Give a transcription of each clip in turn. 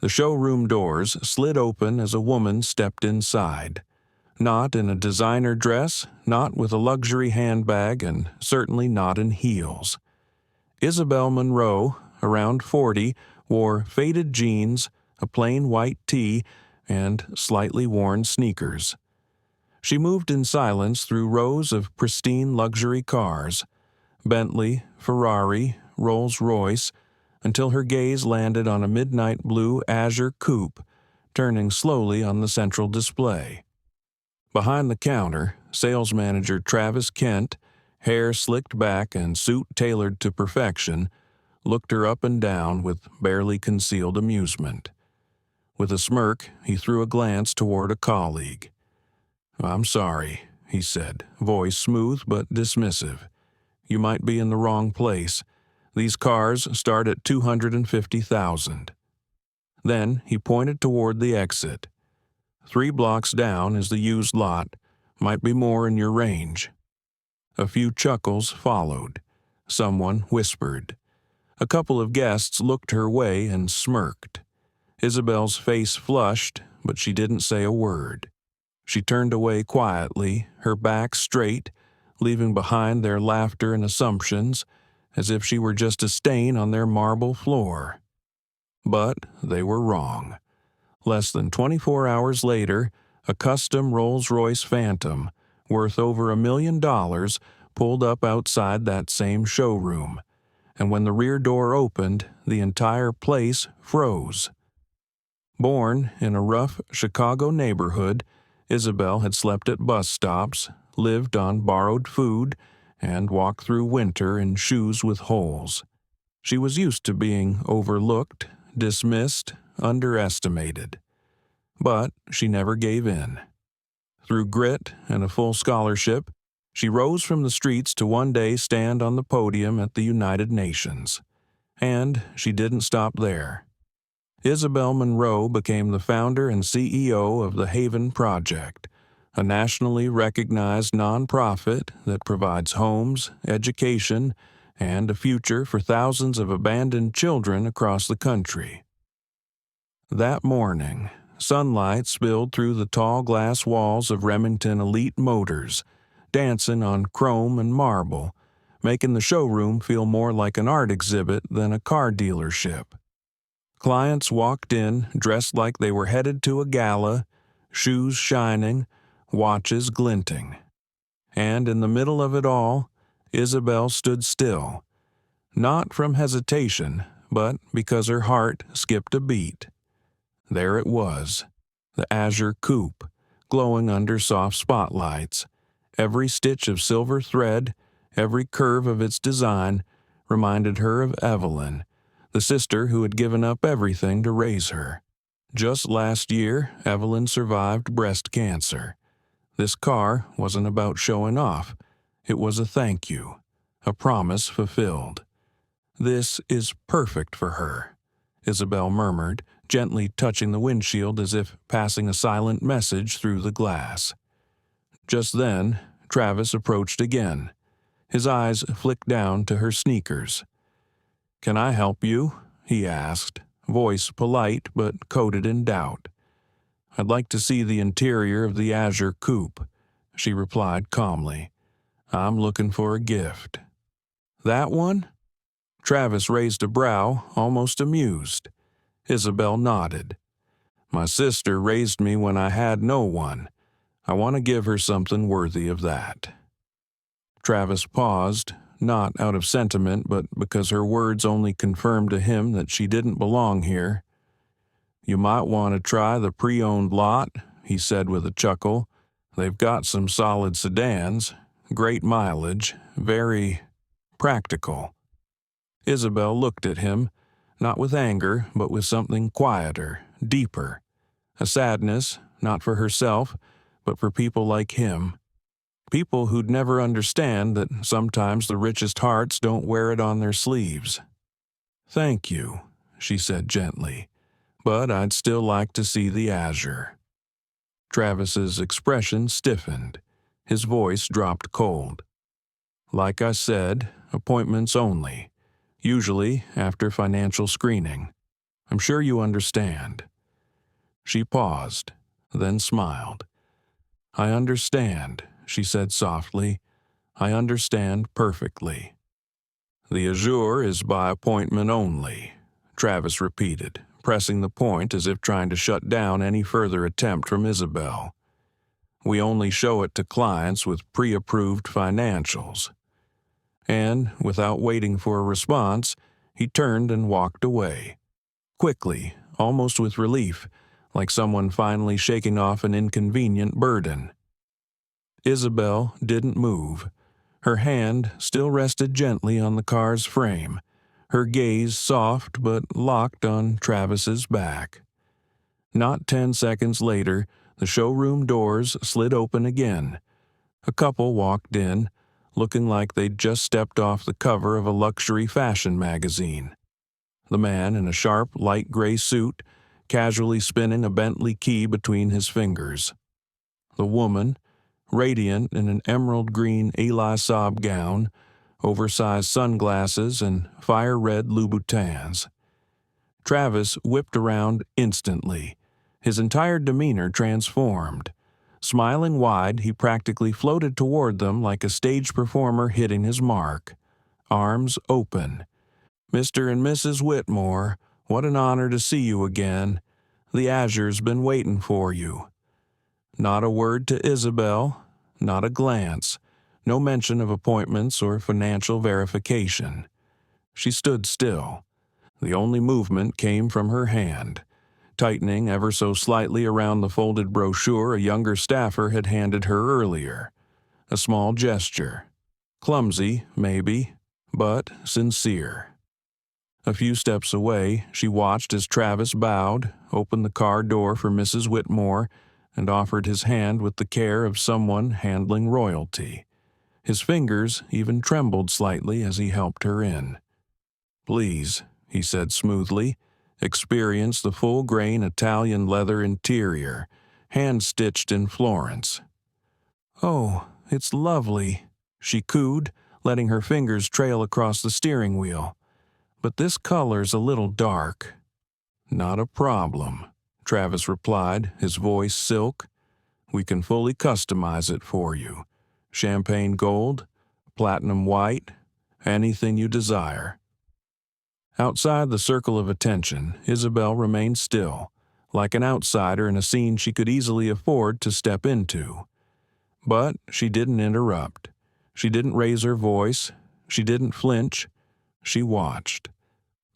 The showroom doors slid open as a woman stepped inside. Not in a designer dress, not with a luxury handbag, and certainly not in heels. Isabelle Monroe, around 40, wore faded jeans, a plain white tee, and slightly worn sneakers. She moved in silence through rows of pristine luxury cars, Bentley, Ferrari, Rolls-Royce, until her gaze landed on a midnight blue azure coupe, turning slowly on the central display. Behind the counter, sales manager Travis Kent, hair slicked back and suit tailored to perfection, looked her up and down with barely concealed amusement. With a smirk, he threw a glance toward a colleague. "I'm sorry," he said, voice smooth but dismissive. "You might be in the wrong place. These cars start at $250,000. Then he pointed toward the exit. 3 blocks down is the used lot. Might be more in your range." A few chuckles followed. Someone whispered. A couple of guests looked her way and smirked. Isabel's face flushed, but she didn't say a word. She turned away quietly, her back straight, leaving behind their laughter and assumptions, as if she were just a stain on their marble floor. But they were wrong. Less than 24 hours later, a custom Rolls-Royce Phantom, worth over $1 million, pulled up outside that same showroom, and when the rear door opened, the entire place froze. Born in a rough Chicago neighborhood, Isabelle had slept at bus stops, lived on borrowed food, and walked through winter in shoes with holes. She was used to being overlooked, dismissed, underestimated. But she never gave in. Through grit and a full scholarship, she rose from the streets to one day stand on the podium at the United Nations. And she didn't stop there. Isabelle Monroe became the founder and CEO of the Haven Project, a nationally recognized nonprofit that provides homes, education, and a future for thousands of abandoned children across the country. That morning, sunlight spilled through the tall glass walls of Remington Elite Motors, dancing on chrome and marble, making the showroom feel more like an art exhibit than a car dealership. Clients walked in dressed like they were headed to a gala, shoes shining, watches glinting. And in the middle of it all, Isabelle stood still, not from hesitation, but because her heart skipped a beat. There it was, the azure coupe, glowing under soft spotlights. Every stitch of silver thread, every curve of its design, reminded her of Evelyn, the sister who had given up everything to raise her. Just last year, Evelyn survived breast cancer. This car wasn't about showing off. It was a thank you, a promise fulfilled. "This is perfect for her," Isabelle murmured, gently touching the windshield as if passing a silent message through the glass. Just then, Travis approached again. His eyes flicked down to her sneakers. "Can I help you?" he asked, voice polite but coated in doubt. "I'd like to see the interior of the azure coupe," she replied calmly. "I'm looking for a gift." "That one?" Travis raised a brow, almost amused. Isabelle nodded. "My sister raised me when I had no one. I want to give her something worthy of that." Travis paused, not out of sentiment, but because her words only confirmed to him that she didn't belong here. "You might want to try the pre-owned lot," he said with a chuckle. "They've got some solid sedans, great mileage, very practical." Isabelle looked at him, not with anger, but with something quieter, deeper. A sadness, not for herself, but for people like him. People who'd never understand that sometimes the richest hearts don't wear it on their sleeves. "Thank you," she said gently, "but I'd still like to see the azure." Travis's expression stiffened. His voice dropped cold. "Like I said, appointments only, usually after financial screening. I'm sure you understand." She paused, then smiled. "I understand," she said softly. "I understand perfectly." "The azure is by appointment only," Travis repeated, pressing the point as if trying to shut down any further attempt from Isabelle. "We only show it to clients with pre-approved financials." And, without waiting for a response, he turned and walked away. Quickly, almost with relief, like someone finally shaking off an inconvenient burden. Isabelle didn't move. Her hand still rested gently on the car's frame, her gaze soft but locked on Travis's back. Not 10 seconds later, the showroom doors slid open again. A couple walked in, looking like they'd just stepped off the cover of a luxury fashion magazine. The man in a sharp, light gray suit, casually spinning a Bentley key between his fingers. The woman, radiant in an emerald green Eli Saab gown, oversized sunglasses, and fire-red Louboutins. Travis whipped around instantly, his entire demeanor transformed. Smiling wide, he practically floated toward them like a stage performer hitting his mark. Arms open. "Mr. and Mrs. Whitmore, what an honor to see you again. The Azure's been waiting for you." Not a word to Isabelle, not a glance, no mention of appointments or financial verification. She stood still. The only movement came from her hand, tightening ever so slightly around the folded brochure a younger staffer had handed her earlier. A small gesture. Clumsy, maybe, but sincere. A few steps away, she watched as Travis bowed, opened the car door for Mrs. Whitmore, and offered his hand with the care of someone handling royalty. His fingers even trembled slightly as he helped her in. "Please," he said smoothly, "experience the full-grain Italian leather interior, hand-stitched in Florence." "Oh, it's lovely," she cooed, letting her fingers trail across the steering wheel. "But this color's a little dark." "Not a problem," Travis replied, his voice silk. "We can fully customize it for you. Champagne gold, platinum white, anything you desire." Outside the circle of attention, Isabelle remained still, like an outsider in a scene she could easily afford to step into. But she didn't interrupt. She didn't raise her voice. She didn't flinch. She watched.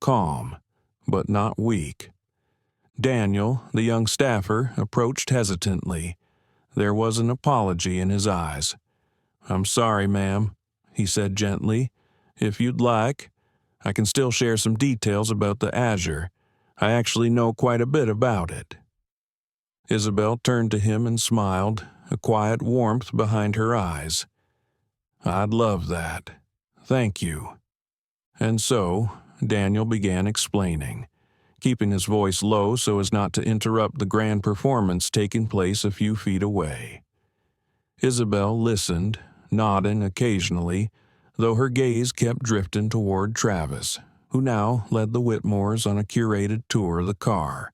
Calm, but not weak. Daniel, the young staffer, approached hesitantly. There was an apology in his eyes. "I'm sorry, ma'am," he said gently. "If you'd like, I can still share some details about the Azure. I actually know quite a bit about it." Isabelle turned to him and smiled, a quiet warmth behind her eyes. "I'd love that. Thank you." And so, Daniel began explaining, keeping his voice low so as not to interrupt the grand performance taking place a few feet away. Isabelle listened, nodding occasionally, though her gaze kept drifting toward Travis, who now led the Whitmores on a curated tour of the car.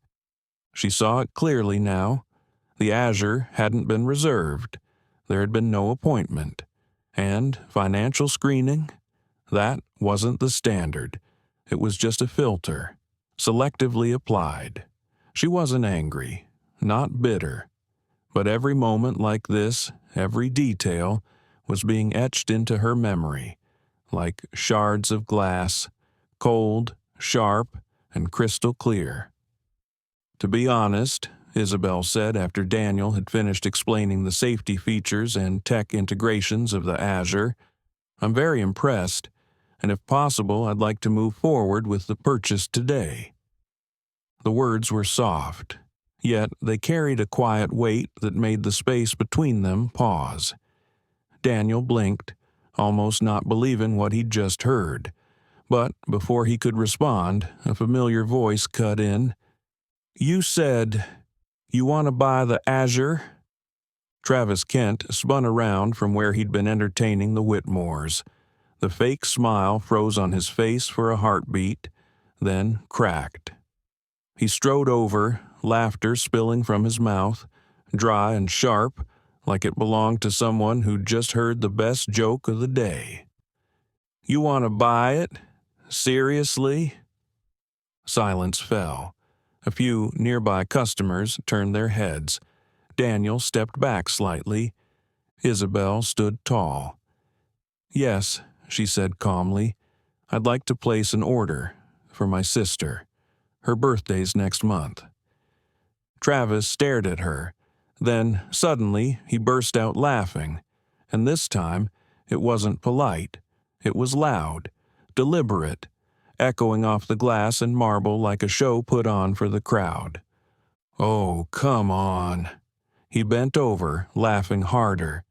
She saw it clearly now. The Azure hadn't been reserved. There had been no appointment. And financial screening? That wasn't the standard. It was just a filter, selectively applied. She wasn't angry, not bitter. But every moment like this, every detail, was being etched into her memory, like shards of glass, cold, sharp, and crystal clear. "To be honest," Isabelle said after Daniel had finished explaining the safety features and tech integrations of the Azure, "I'm very impressed, and if possible, I'd like to move forward with the purchase today." The words were soft, yet they carried a quiet weight that made the space between them pause. Daniel blinked, almost not believing what he'd just heard. But before he could respond, a familiar voice cut in. "You said you want to buy the Azure?" Travis Kent spun around from where he'd been entertaining the Whitmores. The fake smile froze on his face for a heartbeat, then cracked. He strode over, laughter spilling from his mouth, dry and sharp, like it belonged to someone who'd just heard the best joke of the day. "You want to buy it? Seriously?" Silence fell. A few nearby customers turned their heads. Daniel stepped back slightly. Isabelle stood tall. "Yes," she said calmly. "I'd like to place an order for my sister. Her birthday's next month." Travis stared at her. Then, suddenly, he burst out laughing. And this time, it wasn't polite. It was loud, deliberate, echoing off the glass and marble like a show put on for the crowd. "Oh, come on." He bent over, laughing harder.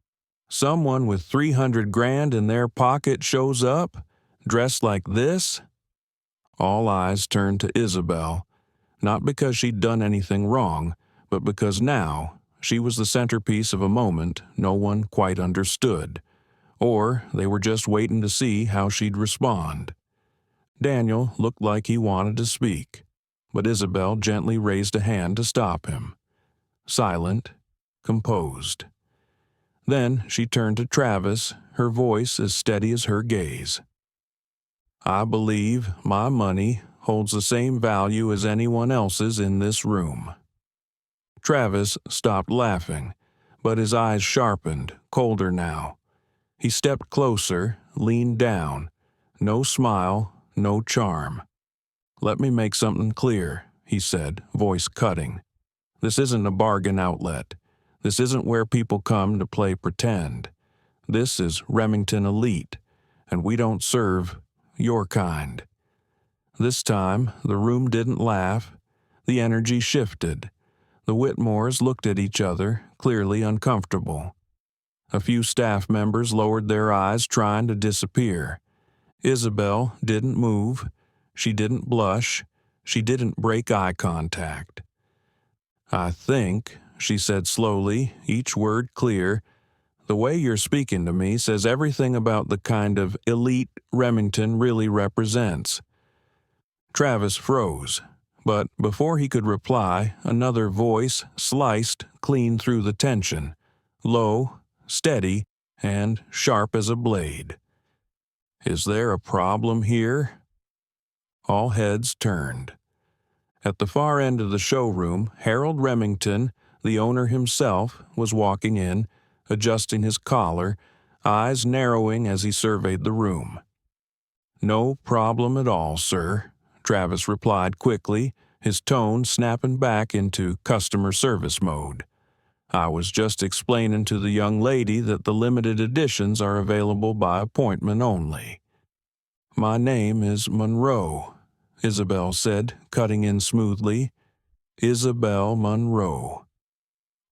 "Someone with 300 grand in their pocket shows up, dressed like this?" All eyes turned to Isabelle, not because she'd done anything wrong, but because now she was the centerpiece of a moment no one quite understood, or they were just waiting to see how she'd respond. Daniel looked like he wanted to speak, but Isabelle gently raised a hand to stop him. Silent, composed. Then she turned to Travis, her voice as steady as her gaze. "I believe my money holds the same value as anyone else's in this room." Travis stopped laughing, but his eyes sharpened, colder now. He stepped closer, leaned down. No smile, no charm. "Let me make something clear," he said, voice cutting. "This isn't a bargain outlet. This isn't where people come to play pretend. This is Remington Elite, and we don't serve your kind." This time, the room didn't laugh. The energy shifted. The Whitmores looked at each other, clearly uncomfortable. A few staff members lowered their eyes, trying to disappear. Isabelle didn't move. She didn't blush. She didn't break eye contact. "I think," she said slowly, each word clear, "the way you're speaking to me says everything about the kind of elite Remington really represents." Travis froze, but before he could reply, another voice sliced clean through the tension, low, steady, and sharp as a blade. "Is there a problem here?" All heads turned. At the far end of the showroom, Harold Remington, the owner himself, was walking in, adjusting his collar, eyes narrowing as he surveyed the room. "No problem at all, sir," Travis replied quickly, his tone snapping back into customer service mode. "I was just explaining to the young lady that the limited editions are available by appointment only." "My name is Monroe," Isabelle said, cutting in smoothly. "Isabelle Monroe."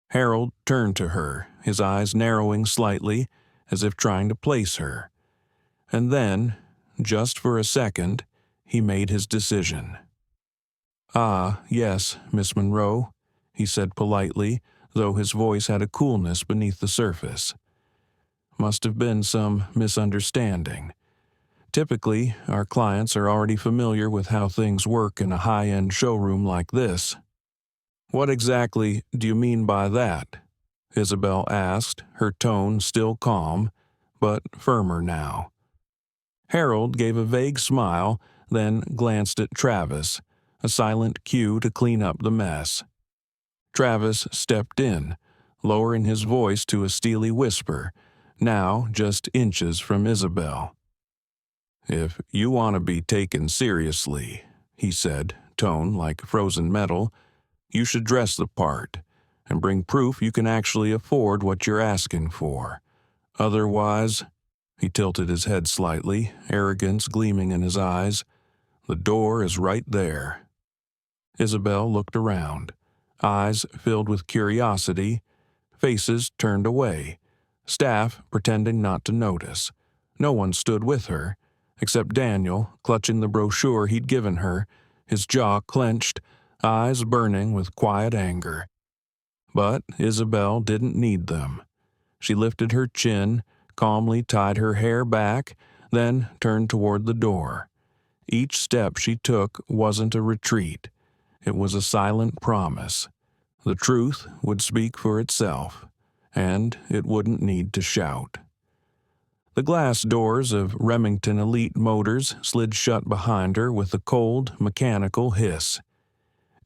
Harold turned to her, his eyes narrowing slightly, as if trying to place her. And then, just for a second, he made his decision. "Ah, yes, Miss Monroe," he said politely, though his voice had a coolness beneath the surface. "Must have been some misunderstanding. Typically, our clients are already familiar with how things work in a high-end showroom like this." "What exactly do you mean by that?" Isabelle asked, her tone still calm, but firmer now. Harold gave a vague smile, then glanced at Travis, a silent cue to clean up the mess. Travis stepped in, lowering his voice to a steely whisper, now just inches from Isabelle. "If you want to be taken seriously," he said, tone like frozen metal, "you should dress the part and bring proof you can actually afford what you're asking for. Otherwise," he tilted his head slightly, arrogance gleaming in his eyes, "the door is right there." Isabelle looked around, eyes filled with curiosity, faces turned away, staff pretending not to notice. No one stood with her, except Daniel, clutching the brochure he'd given her, his jaw clenched, eyes burning with quiet anger. But Isabelle didn't need them. She lifted her chin, calmly tied her hair back, then turned toward the door. Each step she took wasn't a retreat. It was a silent promise. The truth would speak for itself, and it wouldn't need to shout. The glass doors of Remington Elite Motors slid shut behind her with a cold, mechanical hiss.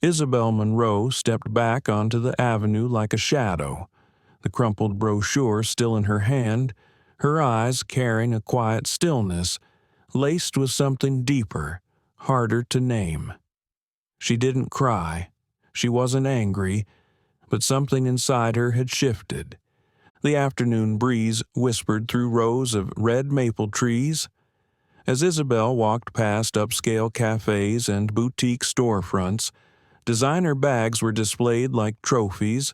Isabelle Monroe stepped back onto the avenue like a shadow, the crumpled brochure still in her hand, her eyes carrying a quiet stillness, laced with something deeper, harder to name. She didn't cry. She wasn't angry, but something inside her had shifted. The afternoon breeze whispered through rows of red maple trees. As Isabelle walked past upscale cafes and boutique storefronts, designer bags were displayed like trophies,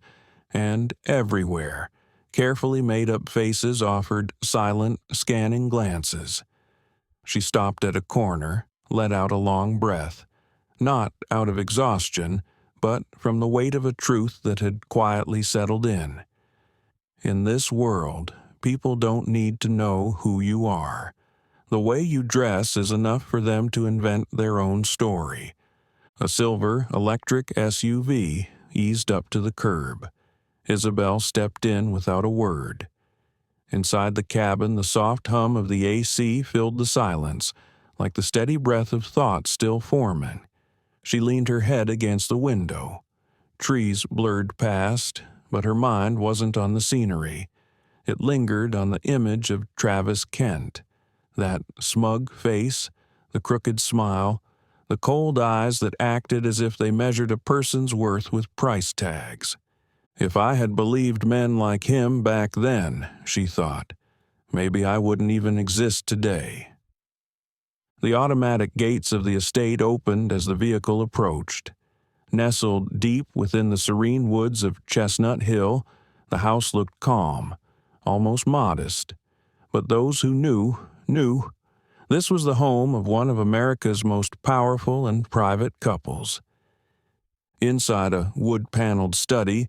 and everywhere, carefully made-up faces offered silent, scanning glances. She stopped at a corner, let out a long breath, not out of exhaustion, but from the weight of a truth that had quietly settled in. In this world, people don't need to know who you are. The way you dress is enough for them to invent their own story. A silver, electric SUV eased up to the curb. Isabelle stepped in without a word. Inside the cabin, the soft hum of the AC filled the silence, like the steady breath of thought still forming. She leaned her head against the window. Trees blurred past, but her mind wasn't on the scenery. It lingered on the image of Travis Kent, that smug face, the crooked smile, the cold eyes that acted as if they measured a person's worth with price tags. If I had believed men like him back then, she thought, maybe I wouldn't even exist today. The automatic gates of the estate opened as the vehicle approached. Nestled deep within the serene woods of Chestnut Hill, the house looked calm, almost modest. But those who knew. This was the home of one of America's most powerful and private couples. Inside a wood-paneled study,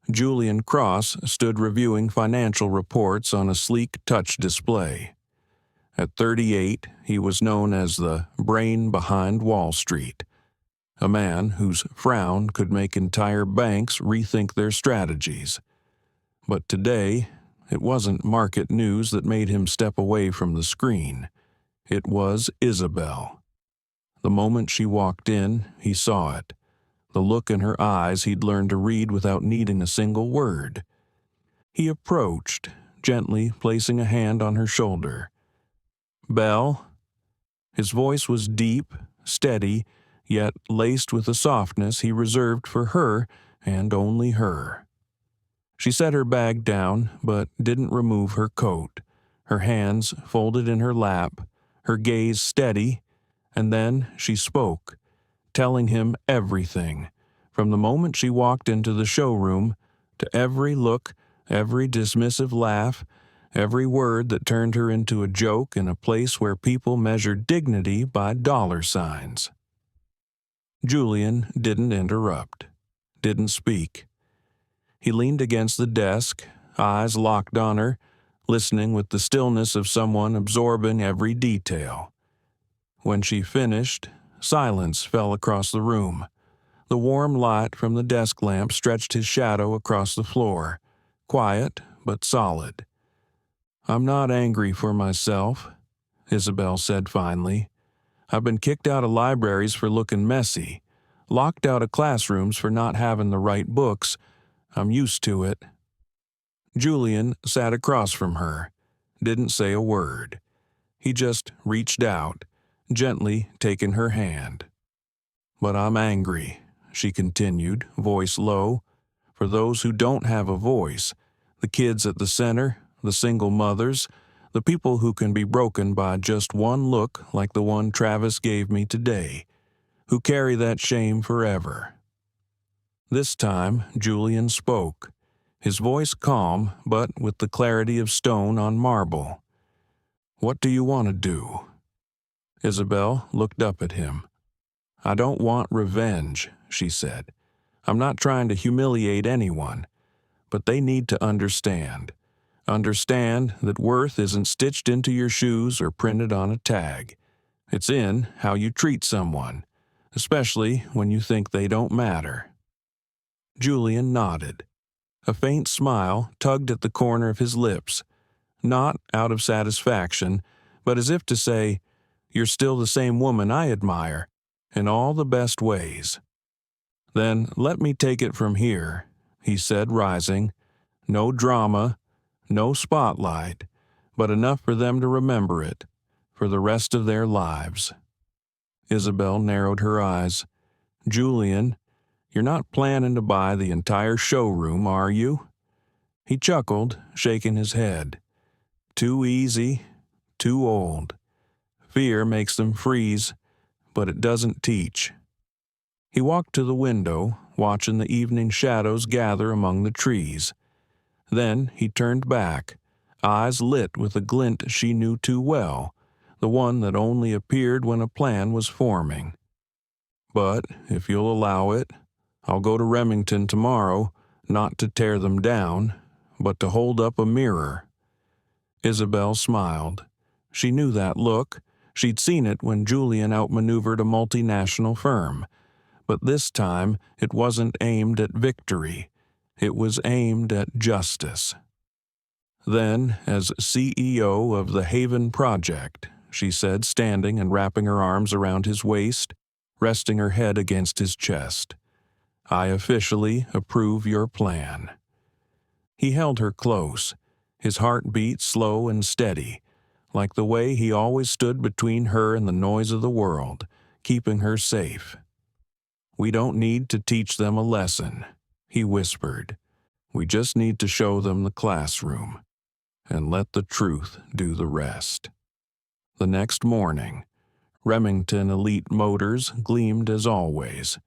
Julian Cross stood reviewing financial reports on a sleek touch display. At 38, he was known as the brain behind Wall Street, a man whose frown could make entire banks rethink their strategies. But today, it wasn't market news that made him step away from the screen. It was Isabelle. The moment she walked in, he saw it. The look in her eyes he'd learned to read without needing a single word. He approached, gently placing a hand on her shoulder. "Belle?" His voice was deep, steady, yet laced with a softness he reserved for her and only her. She set her bag down, but didn't remove her coat, her hands folded in her lap, her gaze steady, and then she spoke, telling him everything, from the moment she walked into the showroom to every look, every dismissive laugh, every word that turned her into a joke in a place where people measured dignity by dollar signs. Julian didn't interrupt, didn't speak. He leaned against the desk, eyes locked on her, listening with the stillness of someone absorbing every detail. When she finished, silence fell across the room. The warm light from the desk lamp stretched his shadow across the floor, quiet but solid. "I'm not angry for myself," Isabelle said finally. "I've been kicked out of libraries for looking messy, locked out of classrooms for not having the right books. I'm used to it." Julian sat across from her, didn't say a word. He just reached out, gently taking her hand. "But I'm angry," she continued, voice low, "for those who don't have a voice, the kids at the center, the single mothers, the people who can be broken by just one look like the one Travis gave me today, who carry that shame forever." This time, Julian spoke, his voice calm but with the clarity of stone on marble. "What do you want to do?" Isabelle looked up at him. "I don't want revenge," she said. "I'm not trying to humiliate anyone, but they need to understand. Understand that worth isn't stitched into your shoes or printed on a tag. It's in how you treat someone. especially when you think they don't matter. Julian nodded. A faint smile tugged at the corner of his lips, not out of satisfaction, but as if to say, "You're still the same woman I admire, in all the best ways." "Then let me take it from here," he said, rising. "No drama, no spotlight, but enough for them to remember it, for the rest of their lives." Isabelle narrowed her eyes. "Julian, you're not planning to buy the entire showroom, are you?" He chuckled, shaking his head. "Too easy, too old. Fear makes them freeze, but it doesn't teach." He walked to the window, watching the evening shadows gather among the trees. Then he turned back, eyes lit with a glint she knew too well, the one that only appeared when a plan was forming. "But, if you'll allow it, I'll go to Remington tomorrow, not to tear them down, but to hold up a mirror." Isabelle smiled. She knew that look. She'd seen it when Julian outmaneuvered a multinational firm. But this time it wasn't aimed at victory. It was aimed at justice. Then, as CEO of the Haven Project, she said, standing and wrapping her arms around his waist, resting her head against his chest, "I officially approve your plan." He held her close, his heartbeat slow and steady, like the way he always stood between her and the noise of the world, keeping her safe. "We don't need to teach them a lesson," he whispered. "We just need to show them the classroom, and let the truth do the rest." The next morning, Remington Elite Motors gleamed as always.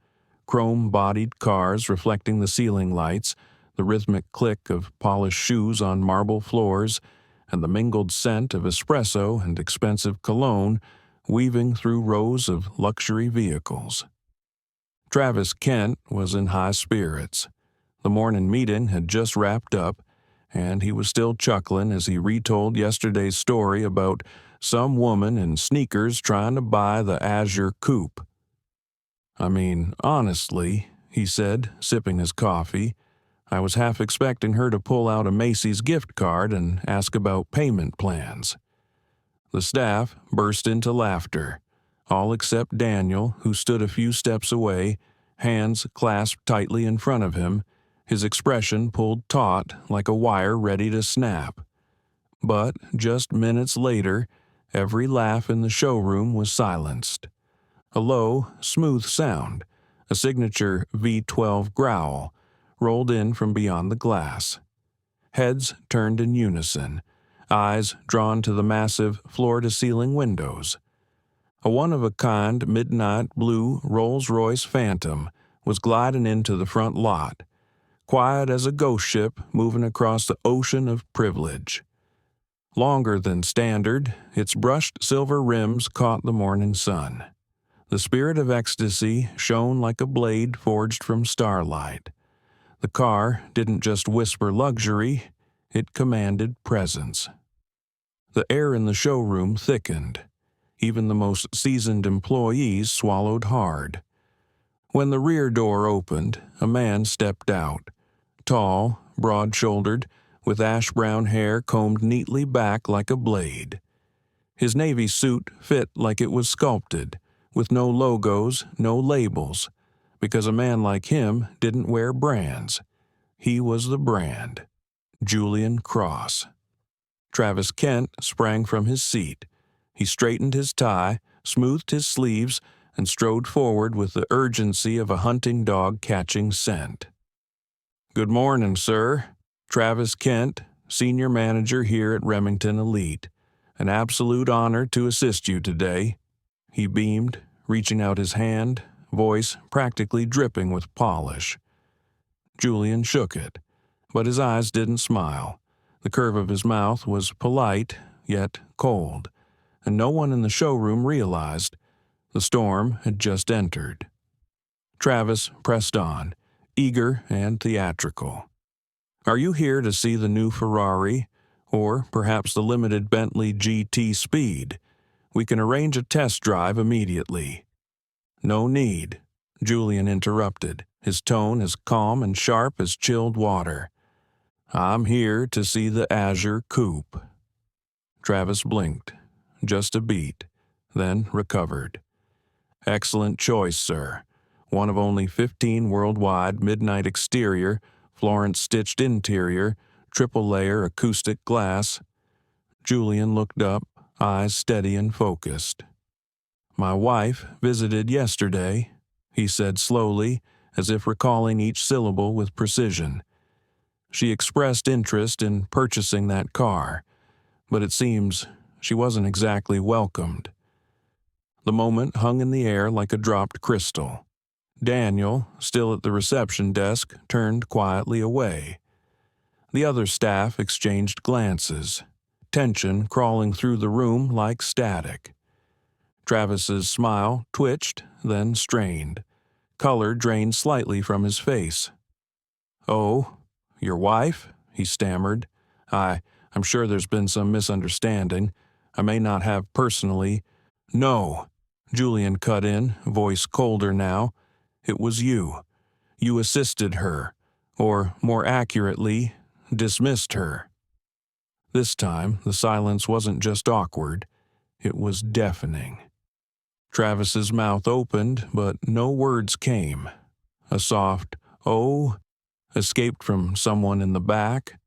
Chrome-bodied cars reflecting the ceiling lights, the rhythmic click of polished shoes on marble floors, and the mingled scent of espresso and expensive cologne weaving through rows of luxury vehicles. Travis Kent was in high spirits. The morning meeting had just wrapped up, and he was still chuckling as he retold yesterday's story about some woman in sneakers trying to buy the Azure Coupe. "I mean, honestly," he said, sipping his coffee, "I was half expecting her to pull out a Macy's gift card and ask about payment plans." The staff burst into laughter, all except Daniel, who stood a few steps away, hands clasped tightly in front of him, his expression pulled taut like a wire ready to snap. But just minutes later, every laugh in the showroom was silenced. A low, smooth sound, a signature V12 growl, rolled in from beyond the glass. Heads turned in unison, eyes drawn to the massive floor-to-ceiling windows. A one-of-a-kind midnight blue Rolls-Royce Phantom was gliding into the front lot, quiet as a ghost ship moving across the ocean of privilege. Longer than standard, its brushed silver rims caught the morning sun. The spirit of ecstasy shone like a blade forged from starlight. The car didn't just whisper luxury, it commanded presence. The air in the showroom thickened. Even the most seasoned employees swallowed hard. When the rear door opened, a man stepped out. Tall, broad-shouldered, with ash-brown hair combed neatly back like a blade. His navy suit fit like it was sculpted, with no logos, no labels, because a man like him didn't wear brands. He was the brand. Julian Cross. Travis Kent sprang from his seat. He straightened his tie, smoothed his sleeves, and strode forward with the urgency of a hunting dog catching scent. "Good morning, sir. Travis Kent, Senior Manager here at Remington Elite. An absolute honor to assist you today." He beamed, reaching out his hand, voice practically dripping with polish. Julian shook it, but his eyes didn't smile. The curve of his mouth was polite, yet cold, and no one in the showroom realized the storm had just entered. Travis pressed on, eager and theatrical. "Are you here to see the new Ferrari, or perhaps the limited Bentley GT Speed? We can arrange a test drive immediately." No need, Julian interrupted, his tone as calm and sharp as chilled water. I'm here to see the Azure Coupe. Travis blinked, just a beat, then recovered. Excellent choice, sir. One of only 15 worldwide midnight exterior, Florence-stitched interior, triple-layer acoustic glass. Julian looked up, eyes steady and focused. My wife visited yesterday, he said slowly, as if recalling each syllable with precision. She expressed interest in purchasing that car, but it seems she wasn't exactly welcomed. The moment hung in the air like a dropped crystal. Daniel, still at the reception desk, turned quietly away. The other staff exchanged glances, tension crawling through the room like static. Travis's smile twitched, then strained. Color drained slightly from his face. "Oh, your wife?" he stammered. I'm sure there's been some misunderstanding. I may not have personally." "No," Julian cut in, voice colder now. "It was you. You assisted her, or more accurately, dismissed her." This time, the silence wasn't just awkward, it was deafening. Travis's mouth opened, but no words came. A soft, "oh," escaped from someone in the back.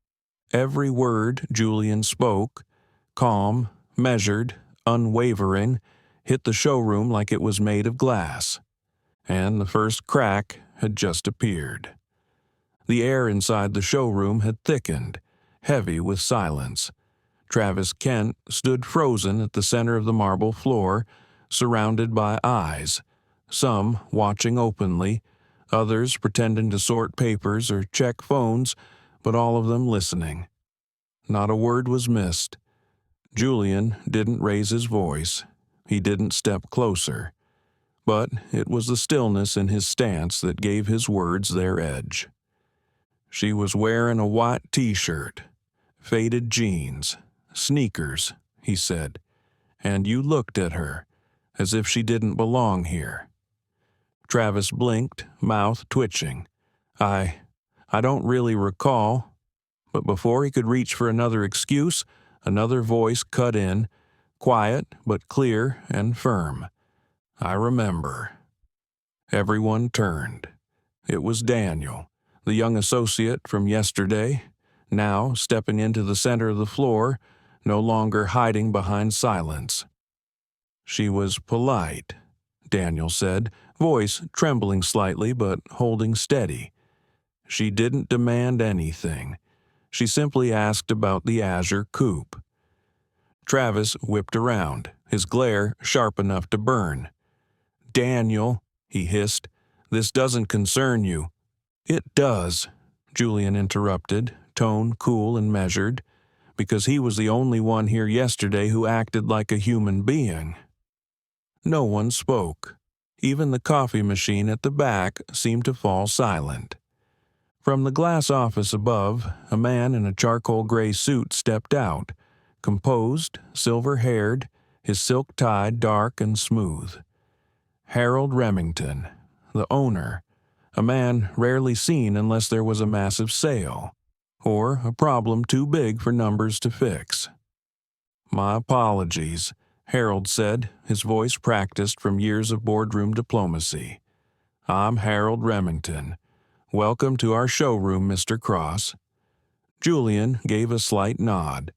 Every word Julian spoke, calm, measured, unwavering, hit the showroom like it was made of glass. And the first crack had just appeared. The air inside the showroom had thickened, heavy with silence. Travis Kent stood frozen at the center of the marble floor, surrounded by eyes, some watching openly, others pretending to sort papers or check phones, but all of them listening. Not a word was missed. Julian didn't raise his voice. He didn't step closer. But it was the stillness in his stance that gave his words their edge. She was wearing a white t-shirt, faded jeans, sneakers, he said, and you looked at her, as if she didn't belong here. Travis blinked, mouth twitching. I don't really recall," but before he could reach for another excuse, another voice cut in, quiet but clear and firm. "I remember." Everyone turned. It was Daniel, the young associate from yesterday, now stepping into the center of the floor, no longer hiding behind silence. "She was polite," Daniel said, voice trembling slightly but holding steady. "She didn't demand anything. She simply asked about the Azure Coupe." Travis whipped around, his glare sharp enough to burn. "Daniel," he hissed, "this doesn't concern you." "It does," Julian interrupted, tone cool and measured, "because he was the only one here yesterday who acted like a human being." No one spoke. Even the coffee machine at the back seemed to fall silent. From the glass office above, a man in a charcoal gray suit stepped out, composed, silver-haired, his silk tie dark and smooth. Harold Remington, the owner, a man rarely seen unless there was a massive sale, or a problem too big for numbers to fix. "My apologies," Harold said, his voice practiced from years of boardroom diplomacy. "I'm Harold Remington. Welcome to our showroom, Mr. Cross." Julian gave a slight nod.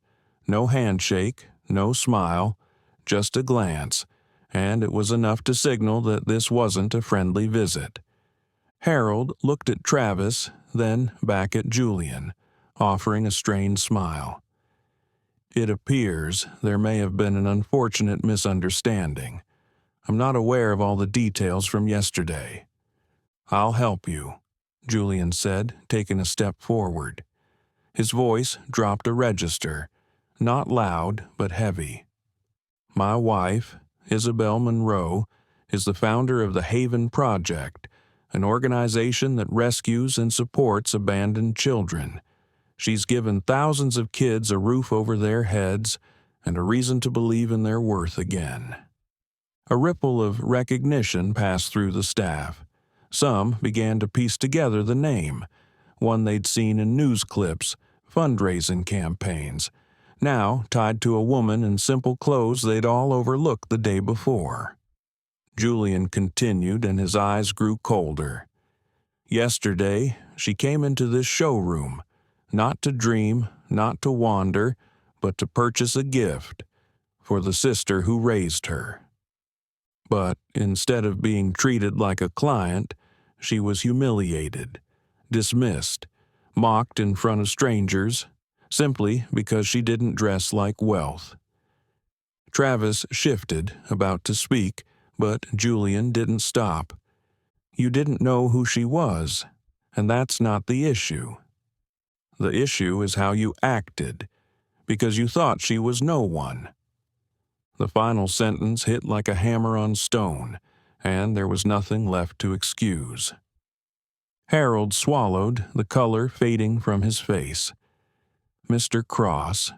No handshake, no smile, just a glance, and it was enough to signal that this wasn't a friendly visit. Harold looked at Travis, then back at Julian, offering a strained smile. "It appears there may have been an unfortunate misunderstanding. I'm not aware of all the details from yesterday." "I'll help you," Julian said, taking a step forward. His voice dropped a register, not loud but heavy. "My wife, Isabelle Monroe, is the founder of the Haven Project, an organization that rescues and supports abandoned children. She's given thousands of kids a roof over their heads and a reason to believe in their worth again." A ripple of recognition passed through the staff. Some began to piece together the name, one they'd seen in news clips, fundraising campaigns, now tied to a woman in simple clothes they'd all overlooked the day before. Julian continued, and his eyes grew colder. Yesterday, she came into this showroom, not to dream, not to wander, but to purchase a gift for the sister who raised her. But instead of being treated like a client, she was humiliated, dismissed, mocked in front of strangers, simply because she didn't dress like wealth. Travis shifted, about to speak, but Julian didn't stop. You didn't know who she was, and that's not the issue. The issue is how you acted, because you thought she was no one. The final sentence hit like a hammer on stone, and there was nothing left to excuse. Harold swallowed, the color fading from his face. Mr. Cross,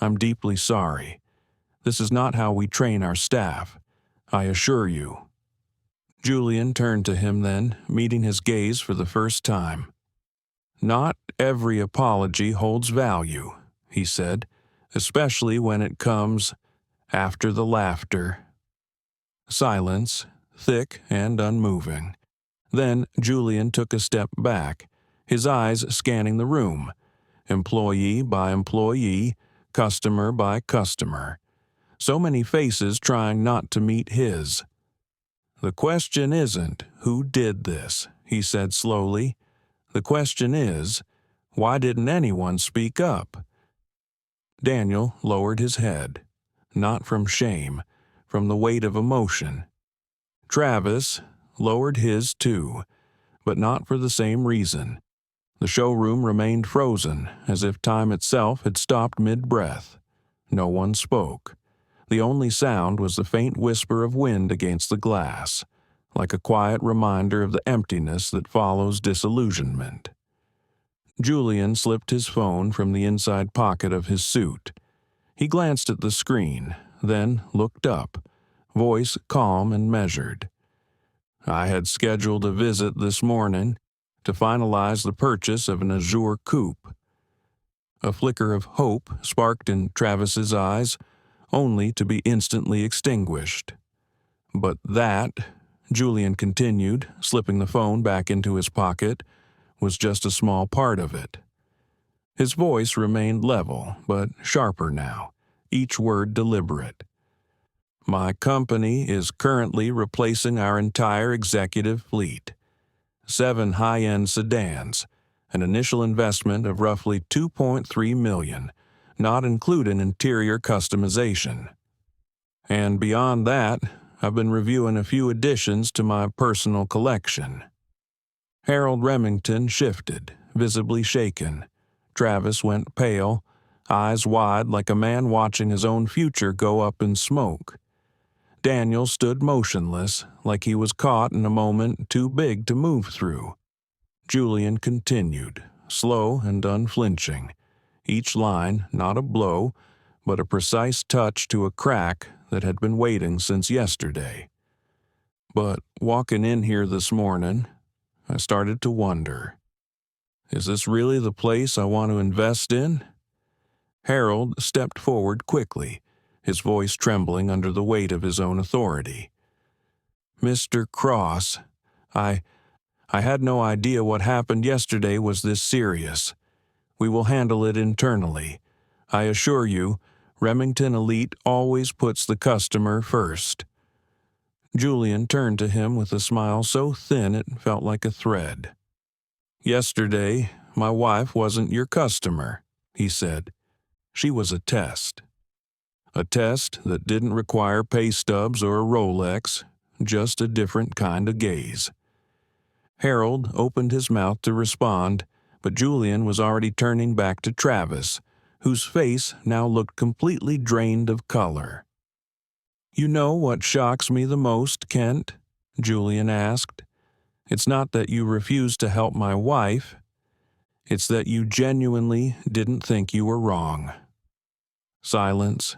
I'm deeply sorry. This is not how we train our staff, I assure you. Julian turned to him then, meeting his gaze for the first time. Not every apology holds value, he said, especially when it comes after the laughter. Silence, thick and unmoving. Then Julian took a step back, his eyes scanning the room, employee by employee, customer by customer. So many faces trying not to meet his. The question isn't, who did this, he said slowly. The question is, why didn't anyone speak up? Daniel lowered his head, not from shame, from the weight of emotion. Travis lowered his too, but not for the same reason. The showroom remained frozen, as if time itself had stopped mid-breath. No one spoke. The only sound was the faint whisper of wind against the glass, like a quiet reminder of the emptiness that follows disillusionment. Julian slipped his phone from the inside pocket of his suit. He glanced at the screen, then looked up, voice calm and measured. I had scheduled a visit this morning to finalize the purchase of an azure coupe. A flicker of hope sparked in Travis's eyes, only to be instantly extinguished. But that, Julian continued, slipping the phone back into his pocket, was just a small part of it. His voice remained level, but sharper now, each word deliberate. My company is currently replacing our entire executive fleet. 7 high-end sedans, an initial investment of roughly $2.3 million, not including interior customization. And beyond that, I've been reviewing a few additions to my personal collection. Harold Remington shifted, visibly shaken. Travis went pale, eyes wide like a man watching his own future go up in smoke. Daniel stood motionless, like he was caught in a moment too big to move through. Julian continued, slow and unflinching. Each line not a blow, but a precise touch to a crack that had been waiting since yesterday. But walking in here this morning, I started to wonder, is this really the place I want to invest in? Harold stepped forward quickly, his voice trembling under the weight of his own authority. Mr. Cross, I had no idea what happened yesterday was this serious. We will handle it internally. I assure you, Remington Elite always puts the customer first. Julian turned to him with a smile so thin it felt like a thread. Yesterday, my wife wasn't your customer, he said. She was a test. A test that didn't require pay stubs or a Rolex, just a different kind of gaze. Harold opened his mouth to respond, but Julian was already turning back to Travis, whose face now looked completely drained of color. You know what shocks me the most, Kent? Julian asked. It's not that you refused to help my wife. It's that you genuinely didn't think you were wrong. Silence.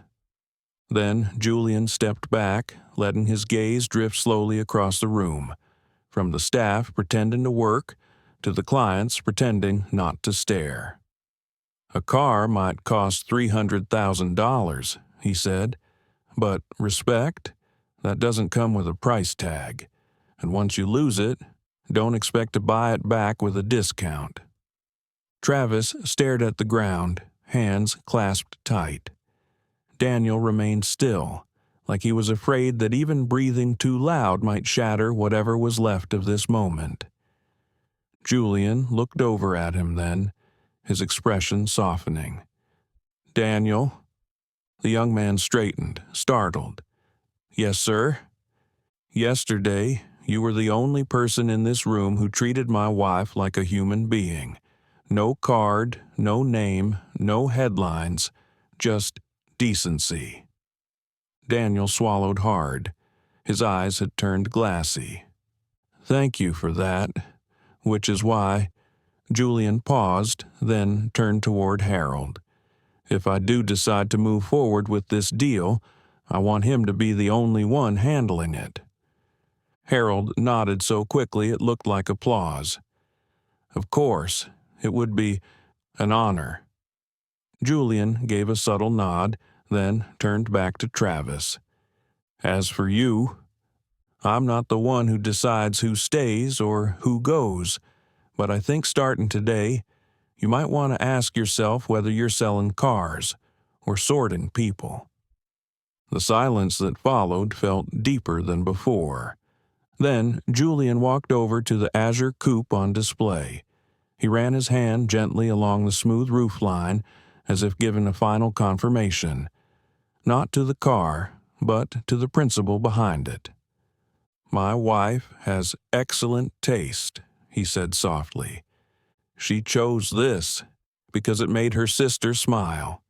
Then Julian stepped back, letting his gaze drift slowly across the room, from the staff pretending to work to the clients pretending not to stare. "A car might cost $300,000, he said, "but respect, that doesn't come with a price tag. And once you lose it, don't expect to buy it back with a discount." Travis stared at the ground, hands clasped tight. Daniel remained still, like he was afraid that even breathing too loud might shatter whatever was left of this moment. Julian looked over at him then, his expression softening. "Daniel?" The young man straightened, startled. "Yes, sir?" "Yesterday, you were the only person in this room who treated my wife like a human being. No card, no name, no headlines, just decency." Daniel swallowed hard. His eyes had turned glassy. "Thank you for that, which is why—" Julian paused, then turned toward Harold. "If I do decide to move forward with this deal, I want him to be the only one handling it." Harold nodded so quickly it looked like applause. "Of course, it would be an honor." Julian gave a subtle nod, then turned back to Travis. "As for you, I'm not the one who decides who stays or who goes, but I think starting today, you might want to ask yourself whether you're selling cars or sorting people." The silence that followed felt deeper than before. Then Julian walked over to the azure coupe on display. He ran his hand gently along the smooth roofline, as if given a final confirmation. Not to the car, but to the principle behind it. "My wife has excellent taste," he said softly. "She chose this because it made her sister smile."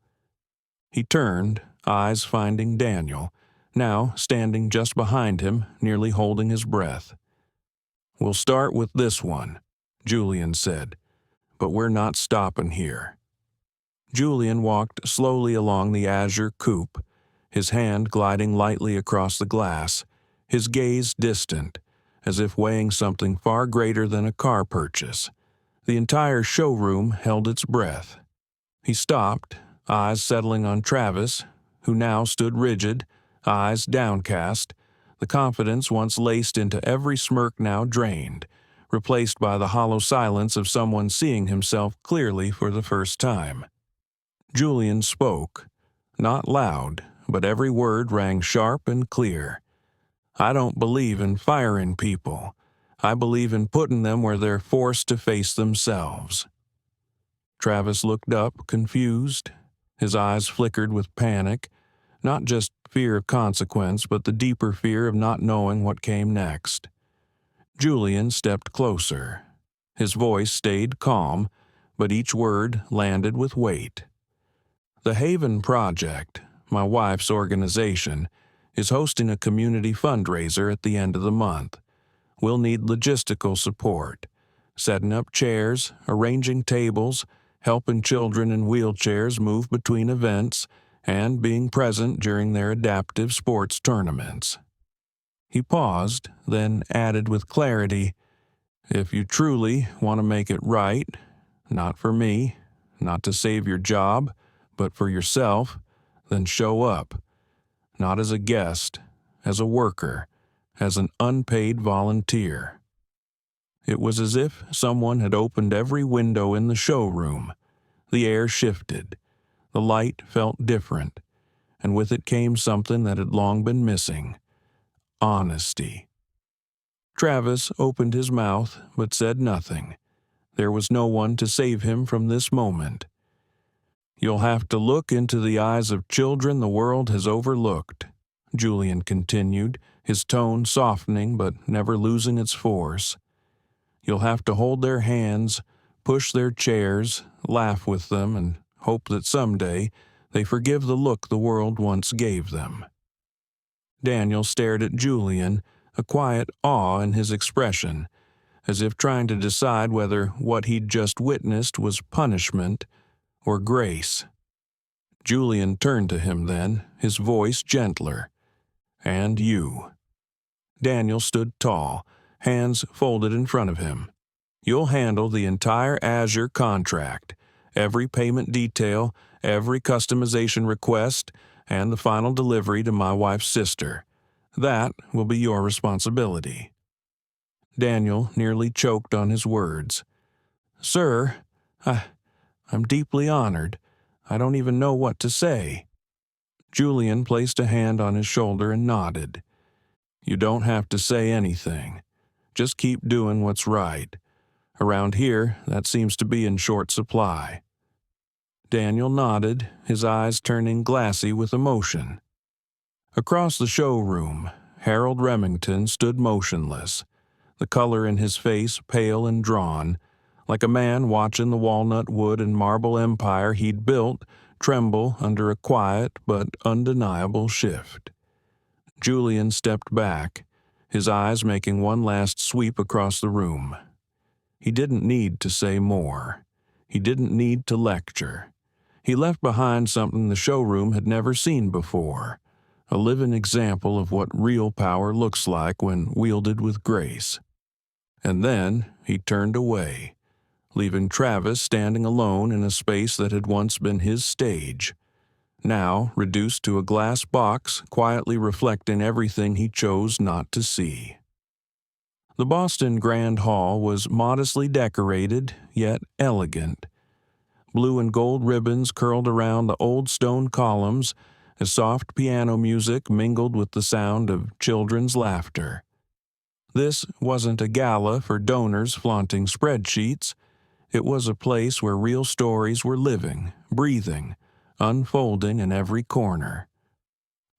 He turned, eyes finding Daniel, now standing just behind him, nearly holding his breath. "We'll start with this one," Julian said, "but we're not stopping here." Julian walked slowly along the azure coupe, his hand gliding lightly across the glass, his gaze distant, as if weighing something far greater than a car purchase. The entire showroom held its breath. He stopped, eyes settling on Travis, who now stood rigid, eyes downcast, the confidence once laced into every smirk now drained, replaced by the hollow silence of someone seeing himself clearly for the first time. Julian spoke, not loud, but every word rang sharp and clear. "I don't believe in firing people. I believe in putting them where they're forced to face themselves." Travis looked up, confused. His eyes flickered with panic, not just fear of consequence, but the deeper fear of not knowing what came next. Julian stepped closer. His voice stayed calm, but each word landed with weight. "The Haven Project, my wife's organization, is hosting a community fundraiser at the end of the month. We'll need logistical support, setting up chairs, arranging tables, helping children in wheelchairs move between events, and being present during their adaptive sports tournaments." He paused, then added with clarity, "If you truly want to make it right, not for me, not to save your job, but for yourself, then show up. Not as a guest, as a worker, as an unpaid volunteer." It was as if someone had opened every window in the showroom. The air shifted. The light felt different, and with it came something that had long been missing: honesty. Travis opened his mouth but said nothing. There was no one to save him from this moment. "You'll have to look into the eyes of children the world has overlooked," Julian continued, his tone softening but never losing its force. "You'll have to hold their hands, push their chairs, laugh with them, and hope that someday they forgive the look the world once gave them." Daniel stared at Julian, a quiet awe in his expression, as if trying to decide whether what he'd just witnessed was punishment or grace. Julian turned to him then, his voice gentler. And you." Daniel stood tall, hands folded in front of him. "You'll handle the entire Azure contract, every payment detail, every customization request, and the final delivery to my wife's sister. That will be your responsibility." Daniel nearly choked on his words. "Sir, I'm deeply honored. I don't even know what to say." Julian placed a hand on his shoulder and nodded. "You don't have to say anything. Just keep doing what's right. Around here, that seems to be in short supply." Daniel nodded, his eyes turning glassy with emotion. Across the showroom, Harold Remington stood motionless, the color in his face pale and drawn, like a man watching the walnut wood and marble empire he'd built tremble under a quiet but undeniable shift. Julian stepped back, his eyes making one last sweep across the room. He didn't need to say more. He didn't need to lecture. He left behind something the showroom had never seen before, a living example of what real power looks like when wielded with grace. And then he turned away, leaving Travis standing alone in a space that had once been his stage, now reduced to a glass box quietly reflecting everything he chose not to see. The Boston Grand Hall was modestly decorated, yet elegant. Blue and gold ribbons curled around the old stone columns as soft piano music mingled with the sound of children's laughter. This wasn't a gala for donors flaunting spreadsheets. It was a place where real stories were living, breathing, unfolding in every corner.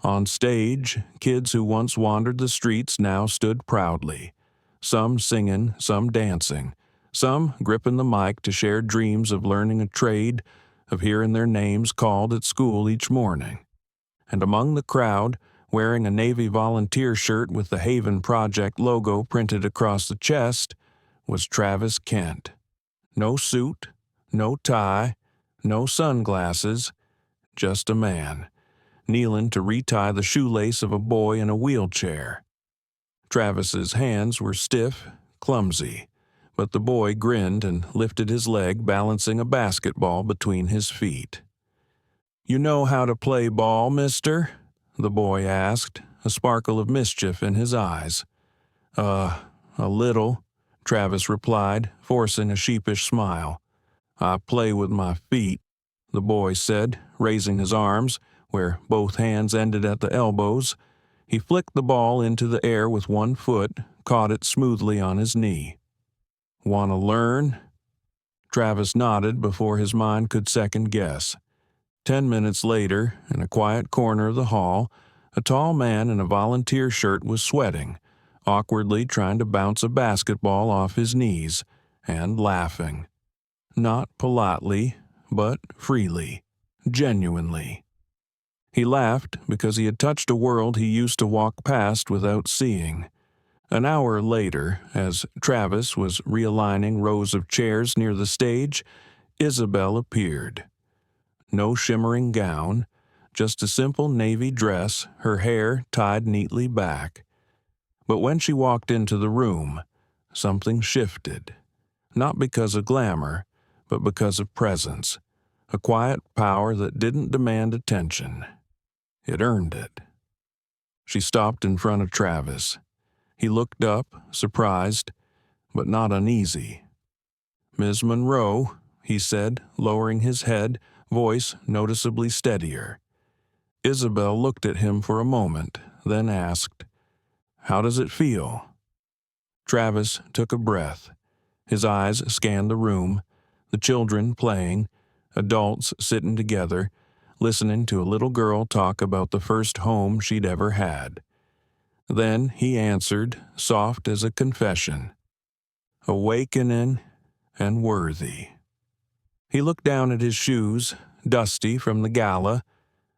On stage, kids who once wandered the streets now stood proudly, some singing, some dancing, some gripping the mic to share dreams of learning a trade, of hearing their names called at school each morning. And among the crowd, wearing a Navy volunteer shirt with the Haven Project logo printed across the chest, was Travis Kent. No suit, no tie, no sunglasses, just a man, kneeling to retie the shoelace of a boy in a wheelchair. Travis's hands were stiff, clumsy, but the boy grinned and lifted his leg, balancing a basketball between his feet. "You know how to play ball, mister?" the boy asked, a sparkle of mischief in his eyes. A little," Travis replied, forcing a sheepish smile. "I play with my feet," the boy said, raising his arms, where both hands ended at the elbows. He flicked the ball into the air with one foot, caught it smoothly on his knee. "Want to learn?" Travis nodded before his mind could second guess. 10 minutes later, in a quiet corner of the hall, a tall man in a volunteer shirt was sweating, awkwardly trying to bounce a basketball off his knees, and laughing. Not politely, but freely, genuinely. He laughed because he had touched a world he used to walk past without seeing. An hour later, as Travis was realigning rows of chairs near the stage, Isabelle appeared. No shimmering gown, just a simple navy dress, her hair tied neatly back. But when she walked into the room, something shifted. Not because of glamour, but because of presence. A quiet power that didn't demand attention. It earned it. She stopped in front of Travis. He looked up, surprised, but not uneasy. "Ms. Monroe," he said, lowering his head, voice noticeably steadier. Isabelle looked at him for a moment, then asked, "How does it feel?" Travis took a breath. His eyes scanned the room, the children playing, adults sitting together, listening to a little girl talk about the first home she'd ever had. Then he answered, soft as a confession, "Awakening and worthy." He looked down at his shoes, dusty from the gala,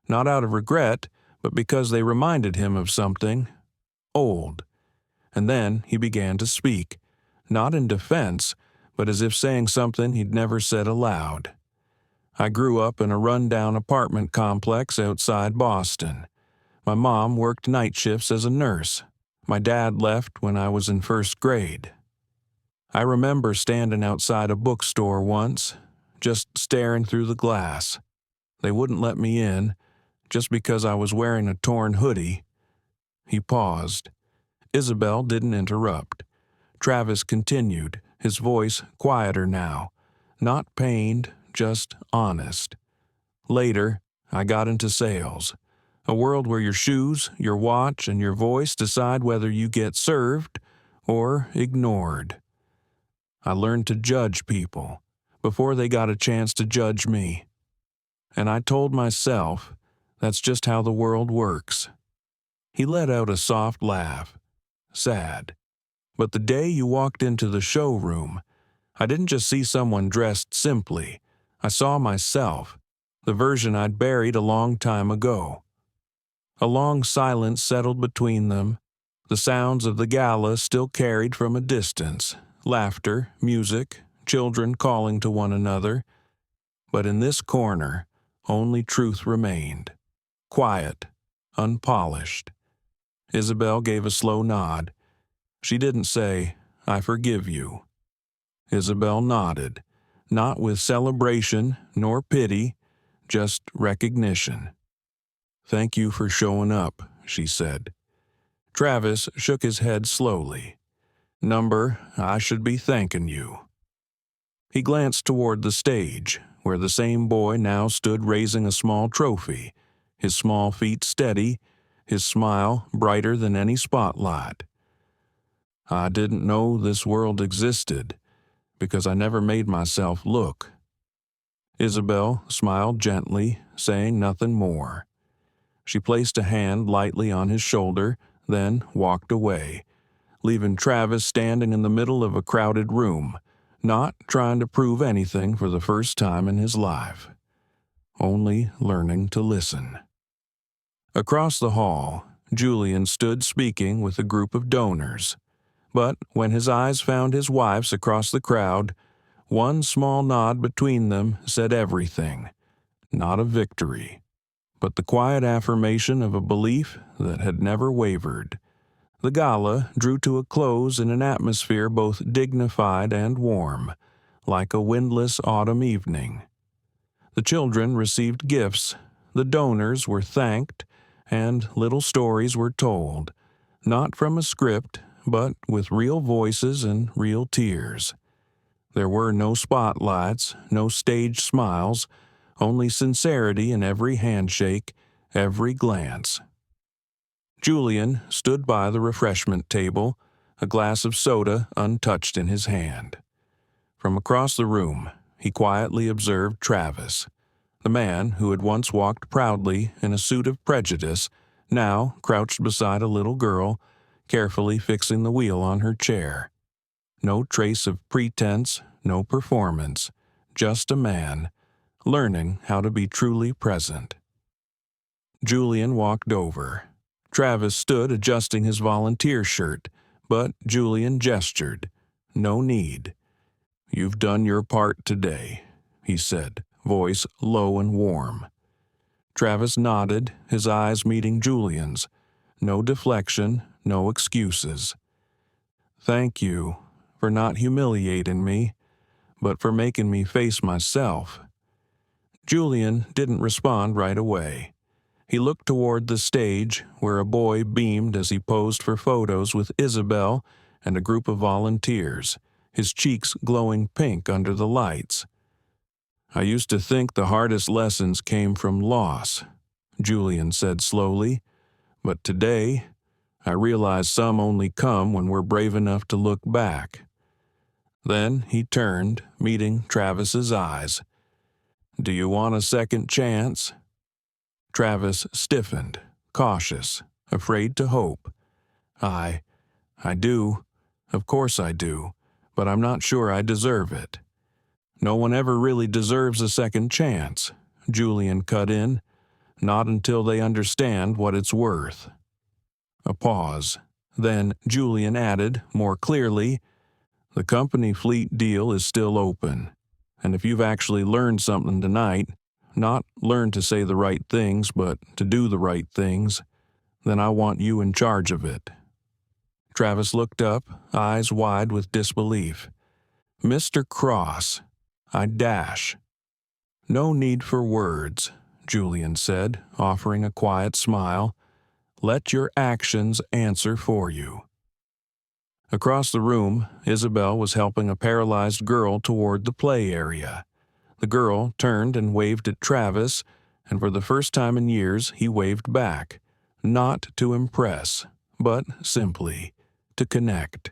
not out of regret, but because they reminded him of something old. And then he began to speak, not in defense, but as if saying something he'd never said aloud. "I grew up in a run-down apartment complex outside Boston. My mom worked night shifts as a nurse. My dad left when I was in first grade. I remember standing outside a bookstore once, just staring through the glass. They wouldn't let me in, just because I was wearing a torn hoodie." He paused. Isabelle didn't interrupt. Travis continued, his voice quieter now. Not pained, just honest. "Later, I got into sales. A world where your shoes, your watch, and your voice decide whether you get served or ignored. I learned to judge people before they got a chance to judge me. And I told myself, that's just how the world works." He let out a soft laugh. "Sad. But the day you walked into the showroom, I didn't just see someone dressed simply. I saw myself, the version I'd buried a long time ago." A long silence settled between them. The sounds of the gala still carried from a distance, laughter, music, children calling to one another. But in this corner, only truth remained. Quiet, unpolished. Isabelle gave a slow nod. She didn't say, "I forgive you." Isabelle nodded, not with celebration nor pity, just recognition. "Thank you for showing up," she said. Travis shook his head slowly. "Number, I should be thanking you." He glanced toward the stage, where the same boy now stood raising a small trophy, his small feet steady, his smile brighter than any spotlight. "I didn't know this world existed, because I never made myself look." Isabelle smiled gently, saying nothing more. She placed a hand lightly on his shoulder, then walked away, leaving Travis standing in the middle of a crowded room, not trying to prove anything for the first time in his life, only learning to listen. Across the hall, Julian stood speaking with a group of donors. But when his eyes found his wife's across the crowd, one small nod between them said everything. Not a victory, but the quiet affirmation of a belief that had never wavered. The gala drew to a close in an atmosphere both dignified and warm, like a windless autumn evening. The children received gifts, the donors were thanked, and little stories were told, not from a script, but with real voices and real tears. There were no spotlights, no staged smiles, only sincerity in every handshake, every glance. Julian stood by the refreshment table, a glass of soda untouched in his hand. From across the room, he quietly observed Travis, the man who had once walked proudly in a suit of prejudice, now crouched beside a little girl, carefully fixing the wheel on her chair. No trace of pretense, no performance, just a man, learning how to be truly present. Julian walked over. Travis stood adjusting his volunteer shirt, but Julian gestured. "No need. You've done your part today," he said, voice low and warm. Travis nodded, his eyes meeting Julian's. No deflection, no excuses. "Thank you for not humiliating me, but for making me face myself." Julian didn't respond right away. He looked toward the stage, where a boy beamed as he posed for photos with Isabelle and a group of volunteers, his cheeks glowing pink under the lights. "I used to think the hardest lessons came from loss," Julian said slowly, "but today I realize some only come when we're brave enough to look back." Then he turned, meeting Travis's eyes. "Do you want a second chance?" Travis stiffened, cautious, afraid to hope. I do. Of course I do, but I'm not sure I deserve it." "No one ever really deserves a second chance," Julian cut in. "Not until they understand what it's worth." A pause. Then Julian added, more clearly, "The company fleet deal is still open, and if you've actually learned something tonight, not learned to say the right things, but to do the right things, then I want you in charge of it." Travis looked up, eyes wide with disbelief. "Mr. Cross, I dash." "No need for words," Julian said, offering a quiet smile. "Let your actions answer for you." Across the room, Isabelle was helping a paralyzed girl toward the play area. The girl turned and waved at Travis, and for the first time in years he waved back, not to impress, but simply to connect.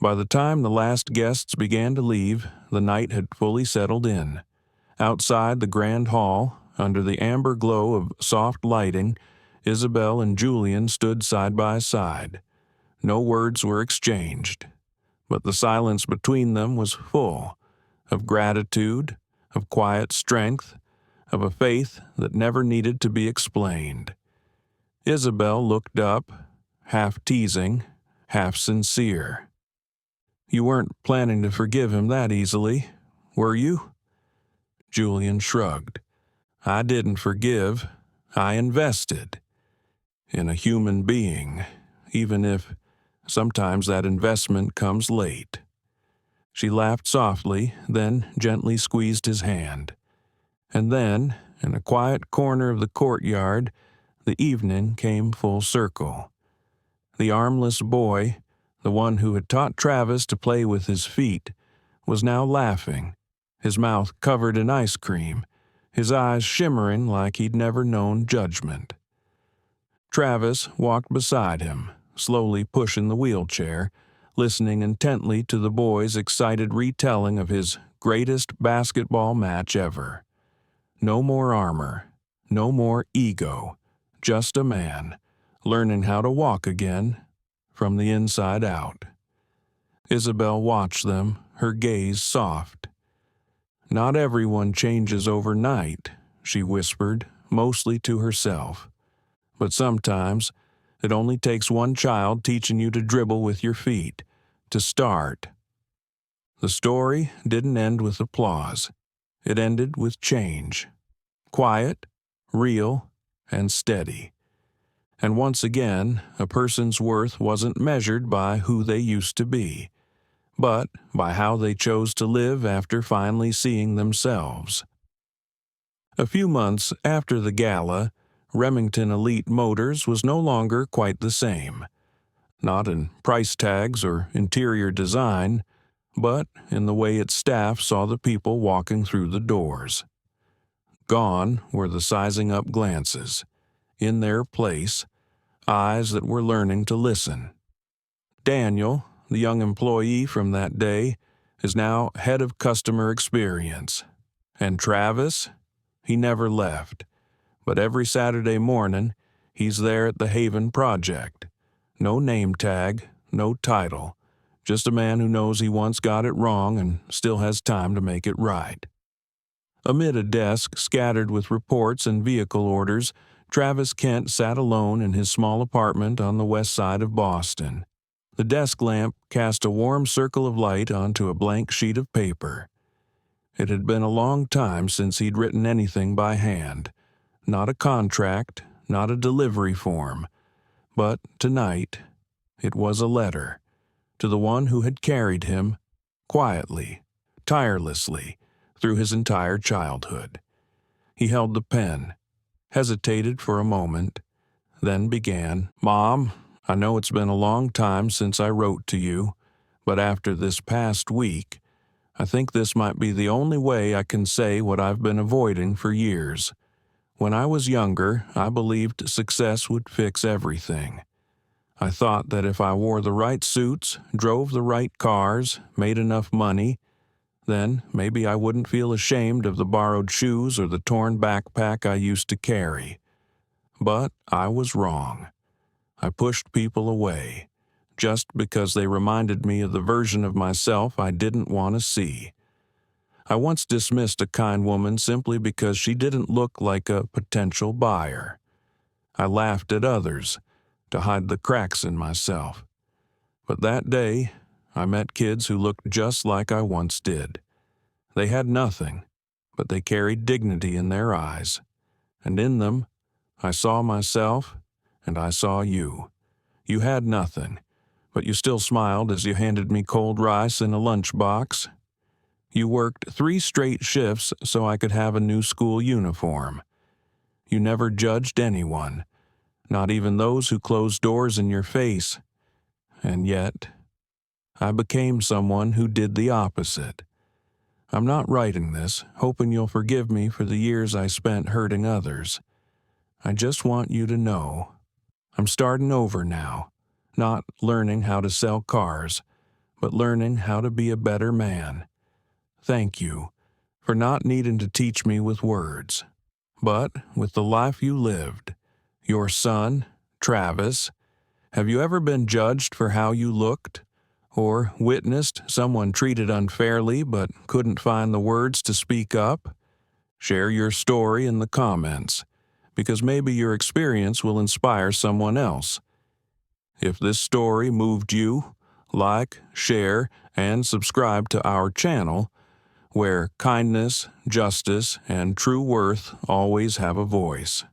By the time the last guests began to leave, the night had fully settled in. Outside the grand hall, under the amber glow of soft lighting, Isabelle and Julian stood side by side. No words were exchanged, but the silence between them was full of gratitude, of quiet strength, of a faith that never needed to be explained. Isabelle looked up, half teasing, half sincere. "You weren't planning to forgive him that easily, were you?" Julian shrugged. "I didn't forgive. I invested in a human being, even if sometimes that investment comes late." She laughed softly, then gently squeezed his hand. And then, in a quiet corner of the courtyard, the evening came full circle. The armless boy, the one who had taught Travis to play with his feet, was now laughing, his mouth covered in ice cream, his eyes shimmering like he'd never known judgment. Travis walked beside him, slowly pushing the wheelchair, listening intently to the boy's excited retelling of his greatest basketball match ever. No more armor, no more ego, just a man, learning how to walk again, from the inside out. Isabelle watched them, her gaze soft. "Not everyone changes overnight," she whispered, mostly to herself. "But sometimes it only takes one child teaching you to dribble with your feet, to start." The story didn't end with applause. It ended with change. Quiet, real, and steady. And once again, a person's worth wasn't measured by who they used to be, but by how they chose to live after finally seeing themselves. A few months after the gala, Remington Elite Motors was no longer quite the same. Not in price tags or interior design, but in the way its staff saw the people walking through the doors. Gone were the sizing-up glances. In their place, eyes that were learning to listen. Daniel, the young employee from that day, is now head of customer experience. And Travis? He never left. But every Saturday morning, he's there at the Haven Project. No name tag, no title. Just a man who knows he once got it wrong and still has time to make it right. Amid a desk scattered with reports and vehicle orders, Travis Kent sat alone in his small apartment on the west side of Boston. The desk lamp cast a warm circle of light onto a blank sheet of paper. It had been a long time since he'd written anything by hand. Not a contract, not a delivery form. But tonight, it was a letter to the one who had carried him, quietly, tirelessly, through his entire childhood. He held the pen, hesitated for a moment, then began, "Mom, I know it's been a long time since I wrote to you, but after this past week, I think this might be the only way I can say what I've been avoiding for years. When I was younger, I believed success would fix everything. I thought that if I wore the right suits, drove the right cars, made enough money, then maybe I wouldn't feel ashamed of the borrowed shoes or the torn backpack I used to carry. But I was wrong. I pushed people away, just because they reminded me of the version of myself I didn't want to see. I once dismissed a kind woman simply because she didn't look like a potential buyer. I laughed at others to hide the cracks in myself. But that day, I met kids who looked just like I once did. They had nothing, but they carried dignity in their eyes. And in them, I saw myself, and I saw you. You had nothing, but you still smiled as you handed me cold rice in a lunchbox. You worked 3 straight shifts so I could have a new school uniform. You never judged anyone, not even those who closed doors in your face. And yet, I became someone who did the opposite. I'm not writing this, hoping you'll forgive me for the years I spent hurting others. I just want you to know I'm starting over now, not learning how to sell cars, but learning how to be a better man. Thank you for not needing to teach me with words, but with the life you lived. Your son, Travis, have you ever been judged for how you looked? Or witnessed someone treated unfairly but couldn't find the words to speak up? Share your story in the comments, because maybe your experience will inspire someone else. If this story moved you, like, share, and subscribe to our channel, where kindness, justice, and true worth always have a voice.